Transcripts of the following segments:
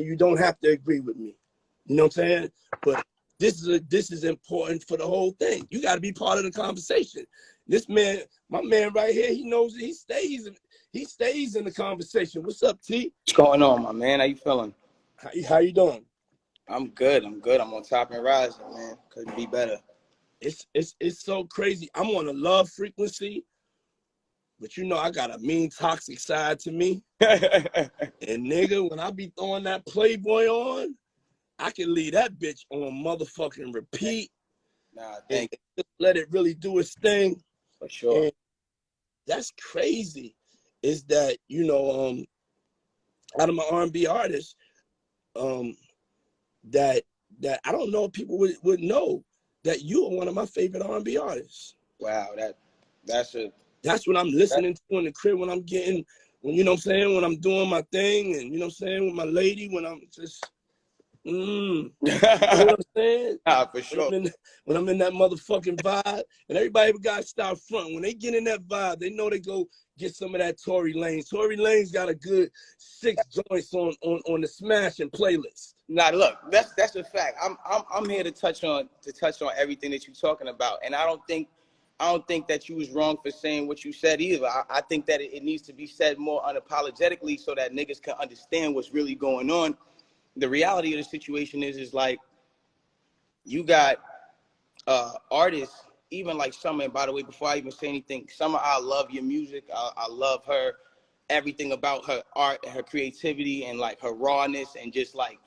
you don't have to agree with me. You know what I'm saying? But this is important for the whole thing. You got to be part of the conversation. This man, my man right here, he knows he stays in the conversation. What's up, T? What's going on, my man? How you feeling? How you doing? I'm good. I'm on top and rising, man. Couldn't be better. It's so crazy. I'm on a love frequency, but you know I got a mean toxic side to me. And nigga, when I be throwing that Playboy on, I can leave that bitch on motherfucking repeat. Nah, thank you. Just let it really do its thing. For sure. And that's crazy. Is that, you know, out of my R&B artists, that I don't know if people would know that you are one of my favorite R&B artists. Wow, that's what I'm listening to in the crib when you know what I'm saying, when I'm doing my thing, and you know what I'm saying, with my lady, when I'm just you know what I'm saying? For sure. When I'm in that motherfucking vibe, and everybody got to start front. When they get in that vibe, they know they go get some of that Tory Lanez. Tory Lanez got a good 6 joints on the smashing playlist. Nah, look, that's a fact. I'm here to touch on everything that you're talking about, and I don't think that you was wrong for saying what you said either. I think that it needs to be said more unapologetically so that niggas can understand what's really going on. The reality of the situation is like, you got artists, even like Summer, and by the way, before I even say anything, Summer, I love your music. I love her, everything about her art, her creativity, and like her rawness, and just like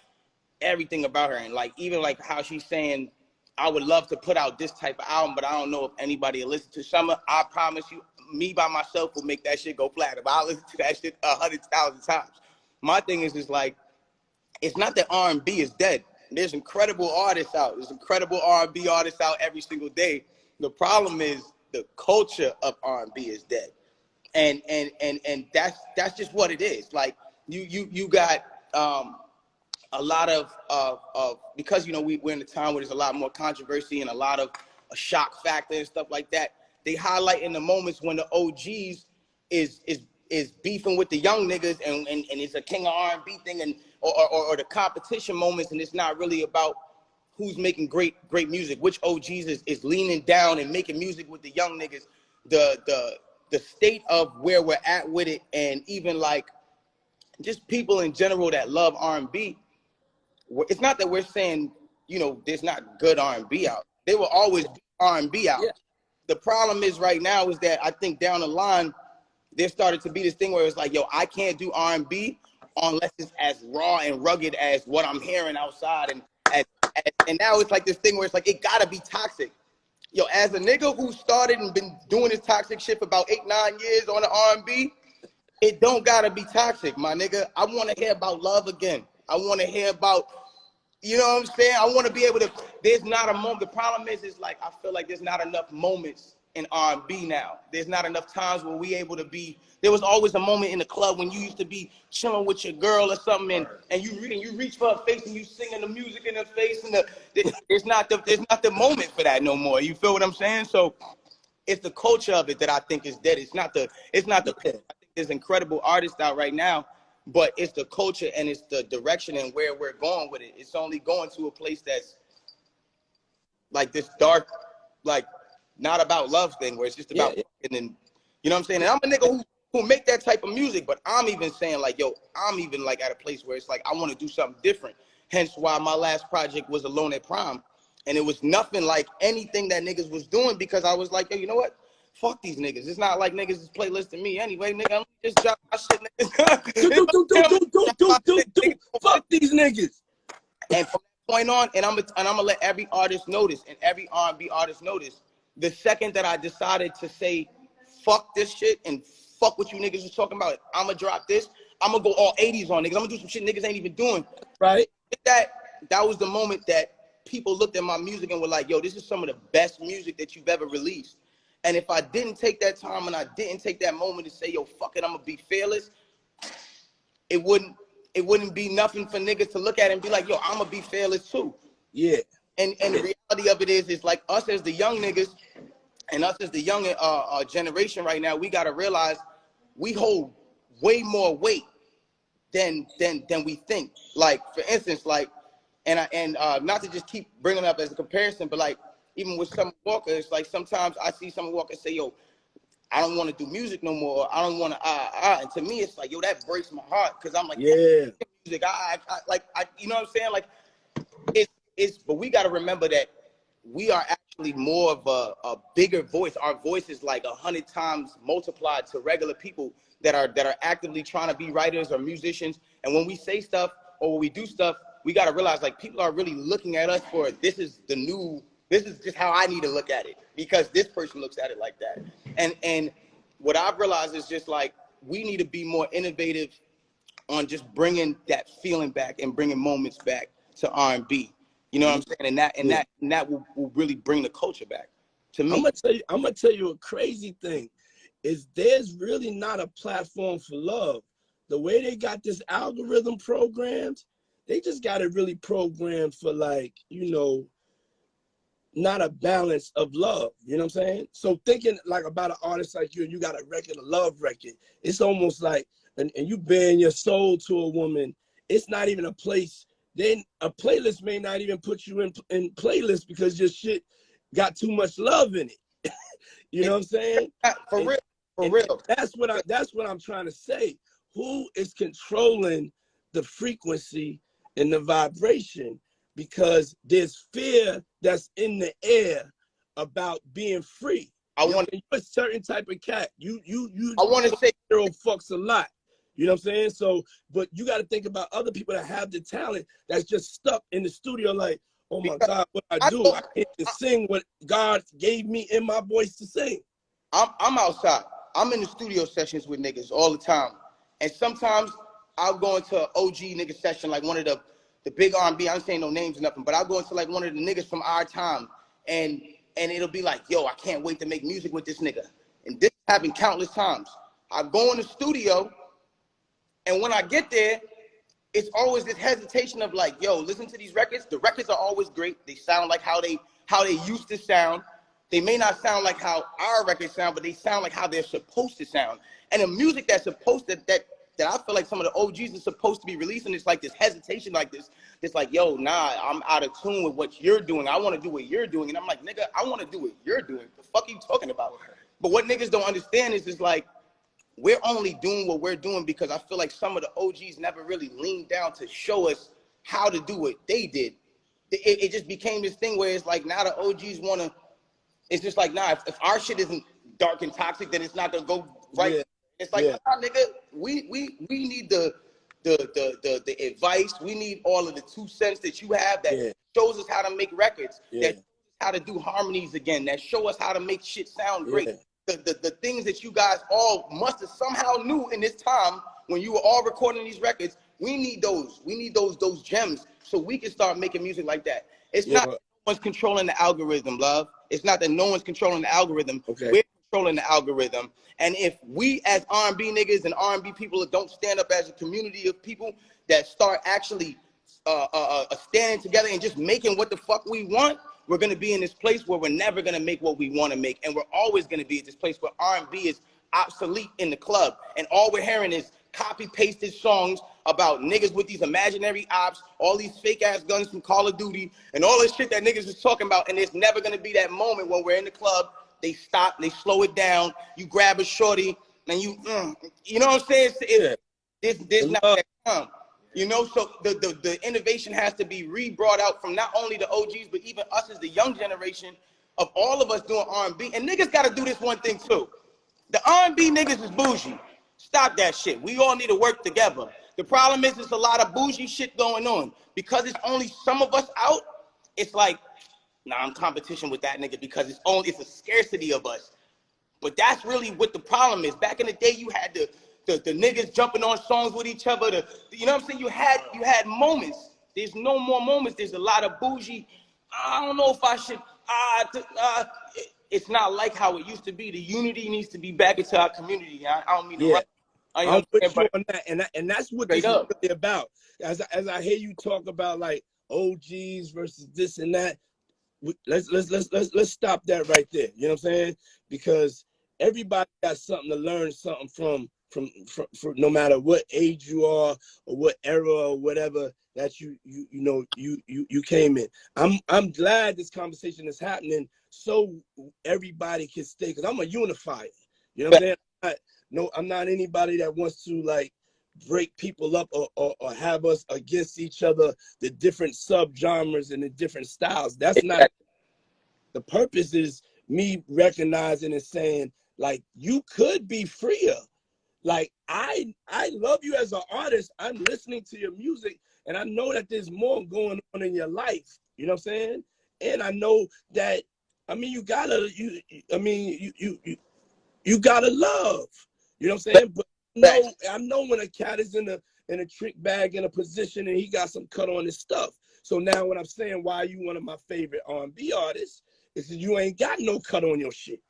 everything about her. And like, even like how she's saying, I would love to put out this type of album, but I don't know if anybody will listen to Summer. I promise you, me by myself will make that shit go platinum. I'll listen to that shit 100,000 times. My thing is just like, it's not that R&B is dead. There's incredible artists out. There's incredible R&B artists out every single day. The problem is the culture of R&B is dead. And that's just what it is. Like, you got a lot of because, you know, we're in a time where there's a lot more controversy and a lot of a shock factor and stuff like that. They highlight in the moments when the OGs is beefing with the young niggas, and it's a king of R&B thing, and or the competition moments, and it's not really about who's making great music, which OGs is leaning down and making music with the young niggas. The state of where we're at with it, and even like just people in general that love R&B. It's not that we're saying, you know, there's not good R&B out. There will always be R&B out. Yeah. The problem is right now is that I think down the line, there started to be this thing where it's like, yo, I can't do R&B unless it's as raw and rugged as what I'm hearing outside. And now it's like this thing where it's like, it gotta be toxic. Yo, as a nigga who started and been doing this toxic shit for about 8-9 years on the R&B, it don't gotta be toxic, my nigga. I wanna hear about love again. I wanna hear about, you know what I'm saying? I wanna be able to, there's not a moment. The problem is like, I feel like there's not enough moments in R&B now. There's not enough times where we able to be. There was always a moment in the club when you used to be chilling with your girl or something, and you reach for her face and you singing the music in her face, and there's not the moment for that no more. You feel what I'm saying? So it's the culture of it that I think is dead. It's not the I think there's incredible artists out right now, but it's the culture and it's the direction and where we're going with it. It's only going to a place that's like this dark, like, not about love thing, where it's just about and then, you know what I'm saying? And I'm a nigga who make that type of music, but I'm even saying like, yo, I'm even like at a place where it's like, I want to do something different. Hence why my last project was Alone at Prom. And it was nothing like anything that niggas was doing, because I was like, yo, you know what? Fuck these niggas. It's not like niggas is playlisting me anyway, nigga. I'm just drop my shit, niggas. Fuck these niggas. And from that point on, and I'm gonna let every artist notice, and every R&B artist notice, the second that I decided to say, fuck this shit and fuck what you niggas was talking about, I'm gonna drop this, I'm gonna go all 80s on niggas, I'm gonna do some shit niggas ain't even doing. Right. That was the moment that people looked at my music and were like, yo, this is some of the best music that you've ever released. And if I didn't take that time and I didn't take that moment to say, yo, fuck it, I'm gonna be fearless, it wouldn't be nothing for niggas to look at and be like, yo, I'm gonna be fearless too. Yeah. And the reality of it is like, us as the young niggas and us as the young generation right now, we got to realize we hold way more weight than we think. Like, for instance, like, and not to just keep bringing it up as a comparison, but like, even with Summer Walker, it's like sometimes I see Summer Walker say, yo, I don't want to do music no more. Or I don't want to, and to me, it's like, yo, that breaks my heart. Cause I'm like, yeah, music. You know what I'm saying? Like, but we got to remember that we are actually more of a bigger voice. Our voice is like 100 times multiplied to regular people that are actively trying to be writers or musicians. And when we say stuff or when we do stuff, we got to realize, like, people are really looking at us for, this is just how I need to look at it, because this person looks at it like that. And what I've realized is just like, we need to be more innovative on just bringing that feeling back and bringing moments back to R&B. You know what I'm saying? And that will really bring the culture back to me. I'm gonna tell you a crazy thing is there's really not a platform for love. The way they got this algorithm programmed, they just got it really programmed for, like, you know, not a balance of love. You know what I'm saying? So thinking like about an artist like you, and you got a record, a love record, it's almost like, and you bearing your soul to a woman, it's not even a place. Then a playlist may not even put you in playlist because your shit got too much love in it. You know what I'm saying? For real. That's what I'm trying to say. Who is controlling the frequency and the vibration? Because there's fear that's in the air about being free. You're a certain type of cat. I want to say zero fucks a lot. You know what I'm saying? So, but you got to think about other people that have the talent that's just stuck in the studio like, oh my God, what I do? I can't sing what God gave me in my voice to sing. I'm outside. I'm in the studio sessions with niggas all the time. And sometimes I'll go into an OG nigga session, like one of the big R&B, I ain't saying no names or nothing, but I'll go into like one of the niggas from our time, and it'll be like, yo, I can't wait to make music with this nigga. And this happened countless times. I go in the studio, and when I get there, it's always this hesitation of like, yo, listen to these records. The records are always great. They sound like how they used to sound. They may not sound like how our records sound, but they sound like how they're supposed to sound. And the music that's supposed to, that I feel like some of the OGs are supposed to be releasing, it's like this hesitation, like this. It's like, yo, nah, I'm out of tune with what you're doing. I want to do what you're doing. And I'm like, nigga, I want to do what you're doing. The fuck are you talking about? But what niggas don't understand is like, we're only doing what we're doing because I feel like some of the OGs never really leaned down to show us how to do what they did. It just became this thing where it's like, now the OGs want to, it's just like, nah, if our shit isn't dark and toxic, then it's not going to go right. Yeah. It's like, nah, nigga, we need the advice. We need all of the 2 cents that you have that shows us how to make records, that shows us how to do harmonies again, that show us how to make shit sound great. The things that you guys all must have somehow knew in this time when you were all recording these records, we need those. We need those gems so we can start making music like that. It's not that no one's controlling the algorithm, love. It's not that no one's controlling the algorithm. Okay. We're controlling the algorithm. And if we as R&B niggas and R&B people don't stand up as a community of people that start actually standing together and just making what the fuck we want, we're going to be in this place where we're never going to make what we want to make. And we're always going to be at this place where R&B is obsolete in the club. And all we're hearing is copy-pasted songs about niggas with these imaginary ops, all these fake-ass guns from Call of Duty, and all this shit that niggas is talking about. And there's never going to be that moment when we're in the club, they stop, they slow it down, you grab a shorty, and you know what I'm saying? There's not that time. You know, so the innovation has to be re-brought out from not only the OGs, but even us as the young generation of all of us doing R&B. And niggas got to do this one thing too. The R&B niggas is bougie. Stop that shit. We all need to work together. The problem is there's a lot of bougie shit going on. Because it's only some of us out, it's like, nah, I'm competition with that nigga because it's a scarcity of us. But that's really what the problem is. Back in the day, you had the niggas jumping on songs with each other. You know what I'm saying? You had moments. There's no more moments. There's a lot of bougie. I don't know if I should. It's not like how it used to be. The unity needs to be back into our community. I don't mean to run. I'll put you on that, and that's what this is really about. As I hear you talk about like OGs versus this and that, let's stop that right there. You know what I'm saying? Because everybody got something to learn something from from no matter what age you are or what era or whatever that you came in. I'm glad this conversation is happening so everybody can stay, because I'm a unifier. You know what I'm saying? I'm not anybody that wants to like break people up or have us against each other, the different subgenres and the different styles. That's not the purpose. Is me recognizing and saying, like, you could be freer. Like, I love you as an artist. I'm listening to your music, and I know that there's more going on in your life. You know what I'm saying? And I know that, I mean, you gotta love. You know what I'm saying? But I know when a cat is in a trick bag in a position and he got some cut on his stuff. So now when I'm saying why you one of my favorite R&B artists, is that you ain't got no cut on your shit.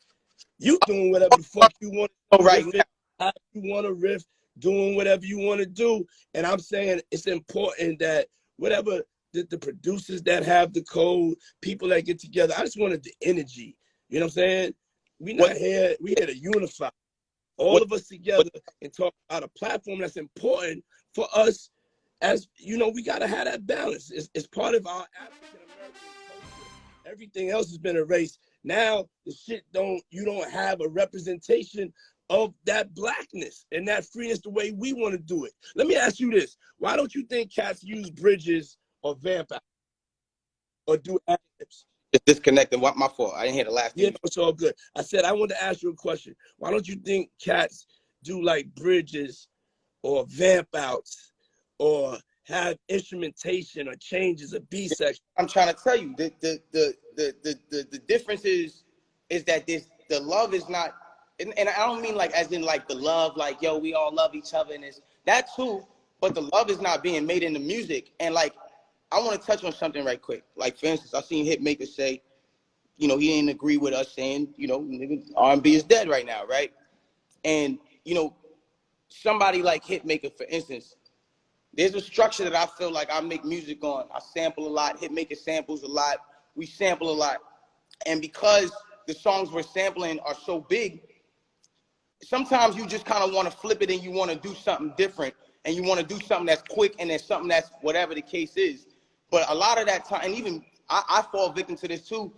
You doing whatever the fuck you want to do right now. How you want to riff, doing whatever you want to do. And I'm saying it's important that whatever the producers that have the code, people that get together, I just wanted the energy. You know what I'm saying? We here to unify all of us together and talk about a platform that's important for us. As you know, we got to have that balance. It's part of our African American culture. Everything else has been erased. Now you don't have a representation of that blackness and that freeness the way we want to do it. Let me ask you this. Why don't you think cats use bridges or vamp out or do ad-libs? It's disconnected. What, my fault? I didn't hear the last thing. Yeah, no, it's all good. I said I wanted to ask you a question. Why don't you think cats do like bridges or vamp outs or have instrumentation or changes of B section? I'm trying to tell you, the difference is that the love is not, and I don't mean like as in like the love, like, yo, we all love each other and it's that too, but the love is not being made in the music. And like, I want to touch on something right quick. Like, for instance, I seen Hitmaker say, he didn't agree with us saying, R&B is dead right now, right? And, somebody like Hitmaker, for instance, there's a structure that I feel like I make music on. I sample a lot. Hitmaker samples a lot. We sample a lot. And because the songs we're sampling are so big, sometimes you just kind of want to flip it and you want to do something different. And you want to do something that's quick and then something that's whatever the case is. But a lot of that time, and even I fall victim to this too,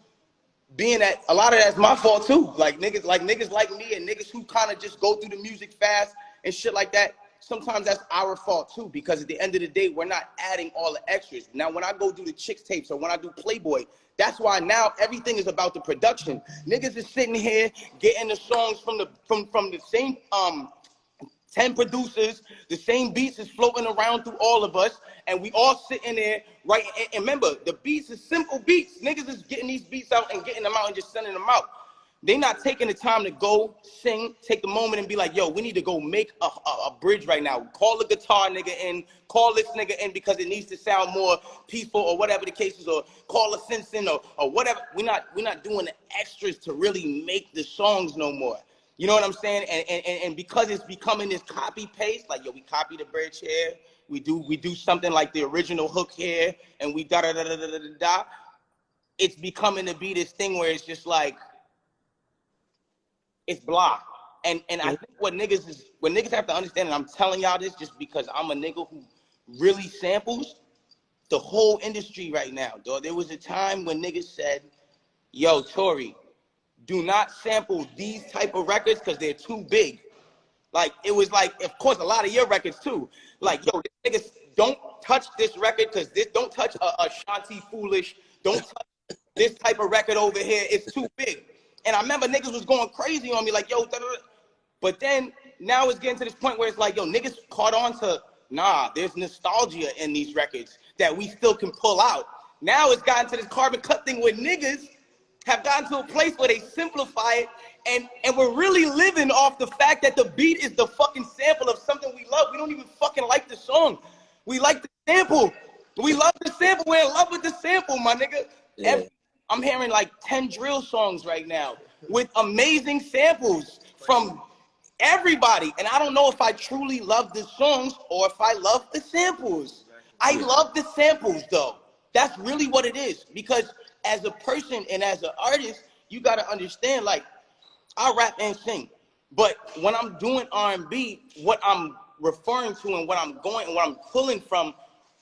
being that a lot of that's my fault too. Like niggas like me and niggas who kind of just go through the music fast and shit like that. Sometimes that's our fault too, because at the end of the day, we're not adding all the extras. Now, when I go do the Chicks tapes or when I do Playboy, that's why now everything is about the production. Niggas is sitting here getting the songs from the same 10 producers, the same beats is floating around through all of us, and we all sitting there, right? And remember, the beats is simple beats. Niggas is getting these beats out and getting them out and just sending them out. They not taking the time to go sing, take the moment and be like, yo, we need to go make a bridge right now. Call the guitar nigga in, call this nigga in because it needs to sound more peaceful or whatever the case is, or call a synth in or whatever. We're not doing the extras to really make the songs no more. You know what I'm saying? And because it's becoming this copy paste, like, yo, we copy the bridge here, we do something like the original hook here, and we da da da da da da da. It's becoming to be this thing where it's just like, it's blah. And I think what niggas have to understand, and I'm telling y'all this just because I'm a nigga who really samples the whole industry right now, dog. There was a time when niggas said, yo, Tory, do not sample these type of records because they're too big. Like, it was like, of course, a lot of your records too. Like, yo, niggas don't touch this record because don't touch a Shanti Foolish. Don't touch this type of record over here. It's too big. And I remember niggas was going crazy on me like, yo, but then now it's getting to this point where it's like, yo, niggas caught on to, nah, there's nostalgia in these records that we still can pull out. Now it's gotten to this carbon cut thing where niggas have gotten to a place where they simplify it and we're really living off the fact that the beat is the fucking sample of something we love. We don't even fucking like the song. We like the sample. We love the sample. We're in love with the sample, my nigga. Yeah. I'm hearing like 10 drill songs right now with amazing samples from everybody. And I don't know if I truly love the songs or if I love the samples. I love the samples though. That's really what it is. Because as a person and as an artist, you got to understand, like, I rap and sing. But when I'm doing R&B, what I'm referring to and what I'm going and what I'm pulling from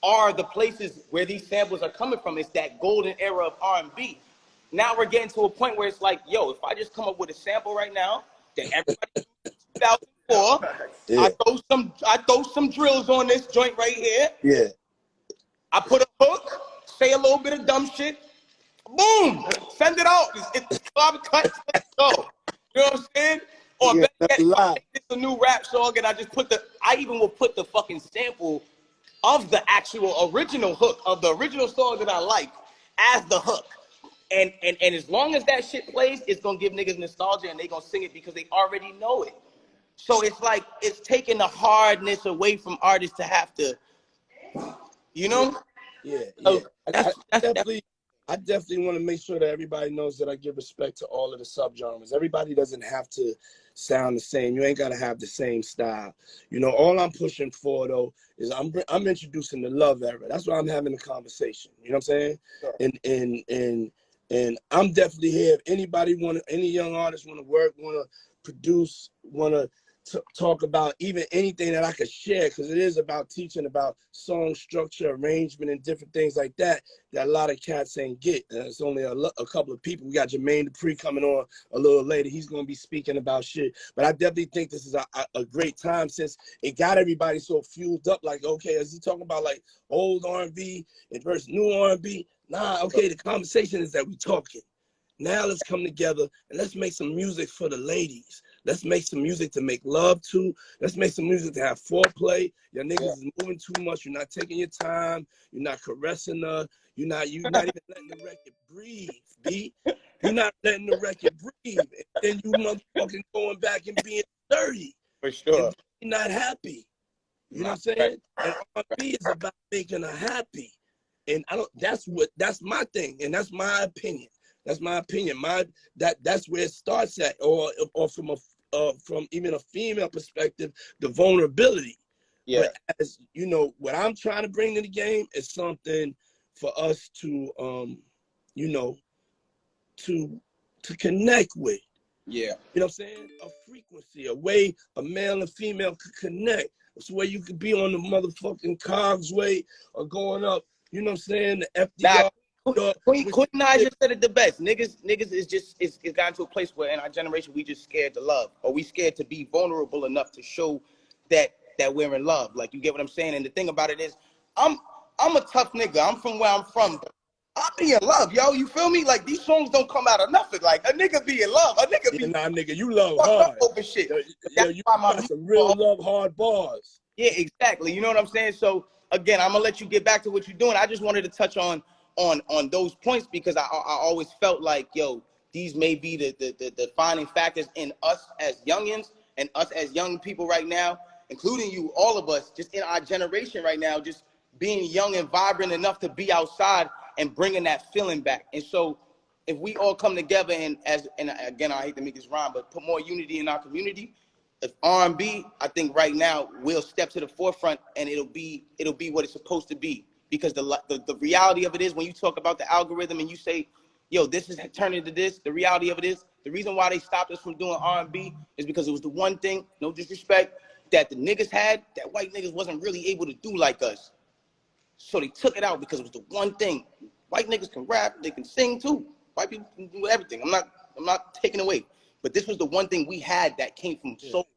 are the places where these samples are coming from. It's that golden era of R&B. Now we're getting to a point where it's like, yo, if I just come up with a sample right now that everybody used in 2004, Yeah. I throw some drills on this joint right here. Yeah. I put a hook, say a little bit of dumb shit, boom, send it out. It's carbon cut, let's go. You know what I'm saying? Or Yeah, better yet, I make this a new rap song and I even will put the fucking sample of the actual original hook of the original song that I like as the hook. And as long as that shit plays, it's gonna give niggas nostalgia and they gonna sing it because they already know it. So it's like it's taking the hardness away from artists to have to, you know? Yeah. So I definitely want to make sure that everybody knows that I give respect to all of the subgenres. Everybody doesn't have to sound the same. You ain't got to have the same style. You know, all I'm pushing for, though, is I'm introducing the love era. That's why I'm having a conversation. You know what I'm saying? Sure. And I'm definitely here. If anybody any young artist want to work, want to produce, want to talk about even anything that I could share, because it is about teaching about song structure, arrangement, and different things like that a lot of cats ain't get. It's only a couple of people. We got Jermaine Dupri coming on a little later. He's going to be speaking about shit. But I definitely think this is a great time, since it got everybody so fueled up. Like, okay, is he talking about like old R&B versus new R&B? Nah, okay, the conversation is that we talking. Now let's come together and let's make some music for the ladies. Let's make some music to make love to. Let's make some music to have foreplay. Your niggas is moving too much. You're not taking your time. You're not caressing her. You're not even letting the record breathe, B. You're not letting the record breathe. And then you motherfucking going back and being dirty. For sure. And you're not happy. You know what I'm saying? And R&B is about making her happy. And that's my thing. And that's my opinion. That's my opinion. That's where it starts at, or from even a female perspective, the vulnerability. Yeah. But as you know, what I'm trying to bring to the game is something for us to, you know, to connect with. Yeah. You know what I'm saying? A frequency, a way a male and female could connect. It's where you could be on the motherfucking Cogsway or going up. You know what I'm saying? The FDR. Queen Naj just said it the best. Niggas is just it's gotten to a place where in our generation we just scared to love, or we scared to be vulnerable enough to show that we're in love. Like, you get what I'm saying? And the thing about it is, I'm a tough nigga. I'm from where I'm from. I be in love, yo. You feel me? Like, these songs don't come out of nothing. Like, a nigga be in love. A nigga be nigga, you love hard over shit. You got some real love hard bars. Yeah, exactly. You know what I'm saying? So again, I'm gonna let you get back to what you're doing. I just wanted to touch on those points because I always felt like, yo, these may be the defining factors in us as youngins and us as young people right now, including you, all of us, just in our generation right now, just being young and vibrant enough to be outside and bringing that feeling back. And so if we all come together and again, I hate to make this rhyme, but put more unity in our community, if R&B, I think right now will step to the forefront and it'll be what it's supposed to be. Because the reality of it is, when you talk about the algorithm and you say, yo, this is turning into this, the reality of it is, the reason why they stopped us from doing R&B is because it was the one thing, no disrespect, that the niggas had that white niggas wasn't really able to do like us. So they took it out because it was the one thing. White niggas can rap, they can sing too. White people can do everything. I'm not taking away. But this was the one thing we had that came from soul,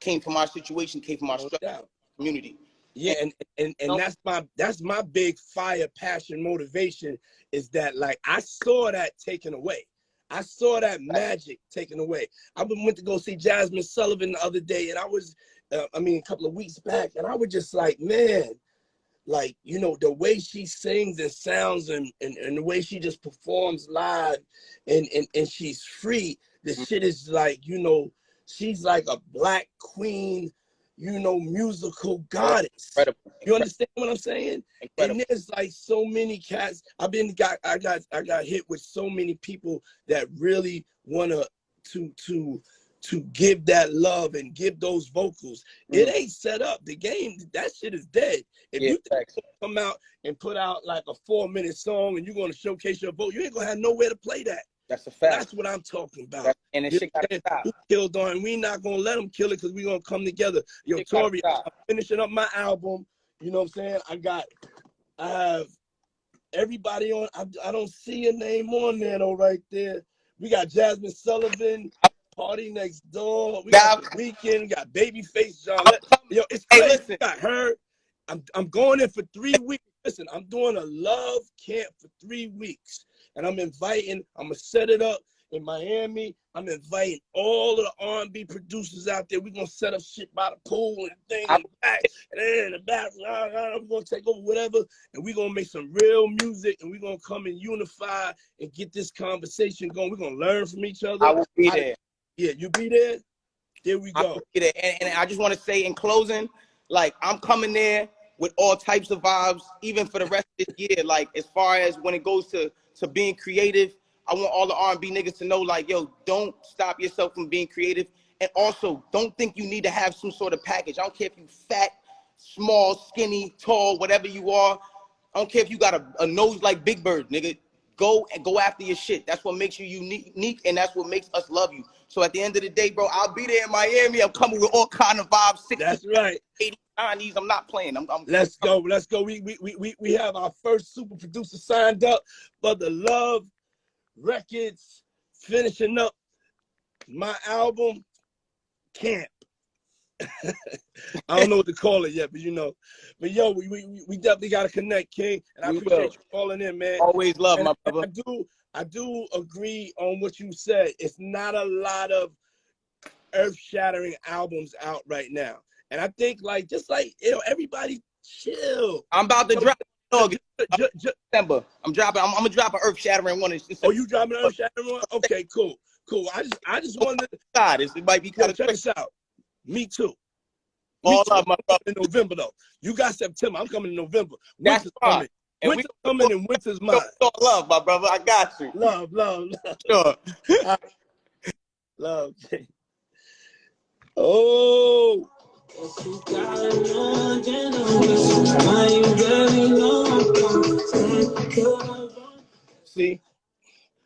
came from our situation, came from our structure, community. Yeah, and that's my big fire, passion, motivation, is that, like, I saw that taken away. I saw that magic taken away. I went to go see Jasmine Sullivan the other day, and I was, a couple of weeks back, and I was just like, man, like, you know, the way she sings and sounds and the way she just performs live and she's free, the shit is like, you know, she's like a black queen, you know, musical goddess. Incredible. You understand what I'm saying? Incredible. And there's like so many cats. I got hit with so many people that really want to give that love and give those vocals. It ain't set up. The game, that shit is dead. If you come out and put out like a 4-minute song and you're going to showcase your vote, you ain't going to have nowhere to play that. That's a fact. That's what I'm talking about. And the shit gotta stop. Who killed on? We not gonna let them kill it because we gonna come together. Yo, Tory, I'm finishing up my album. You know what I'm saying? I have everybody on. I don't see a name on there though, right there. We got Jasmine Sullivan, Party Next Door. We got The Weeknd. We got Babyface John. Yo, it's crazy. Hey, listen. Got her. I'm going in for 3 weeks. Listen, I'm doing a love camp for 3 weeks, and I'm gonna set it up in Miami. I'm inviting all of the R&B producers out there. We're gonna set up shit by the pool and things in the back, and then in the back, we're gonna take over whatever, and we're gonna make some real music, and we're gonna come and unify and get this conversation going. We're gonna learn from each other. I will be there. Yeah, you be there? There we go. I will be there. And I just want to say in closing, like, I'm coming there with all types of vibes, even for the rest of this year. Like, as far as when it goes to being creative, I want all the R&B niggas to know, like, yo, don't stop yourself from being creative. And also, don't think you need to have some sort of package. I don't care if you fat, small, skinny, tall, whatever you are. I don't care if you got a nose like Big Bird, nigga. Go after your shit. That's what makes you unique, and that's what makes us love you. So at the end of the day, bro, I'll be there in Miami. I'm coming with all kind of vibes. 60s, that's right. 80s, 90s. I'm not playing. Let's go. We have our first super producer signed up for the Love Records, finishing up my album camp. I don't know what to call it yet, but you know. But yo, we definitely gotta connect, King. And I appreciate you calling in, man. Always love, my brother. I do agree on what you said. It's not a lot of earth-shattering albums out right now. And I think just everybody chill. I'm about to drop December. I'm gonna drop an earth-shattering one. Oh, you dropping an earth-shattering one? Okay, cool. I just wanted to it might be kind of check this out. Me too. All up, my brother. In November though. You got September. I'm coming in November. That's fine. Winter's coming and winter's mine. Love, my brother. I got you. Love. Sure. Love. Oh. See?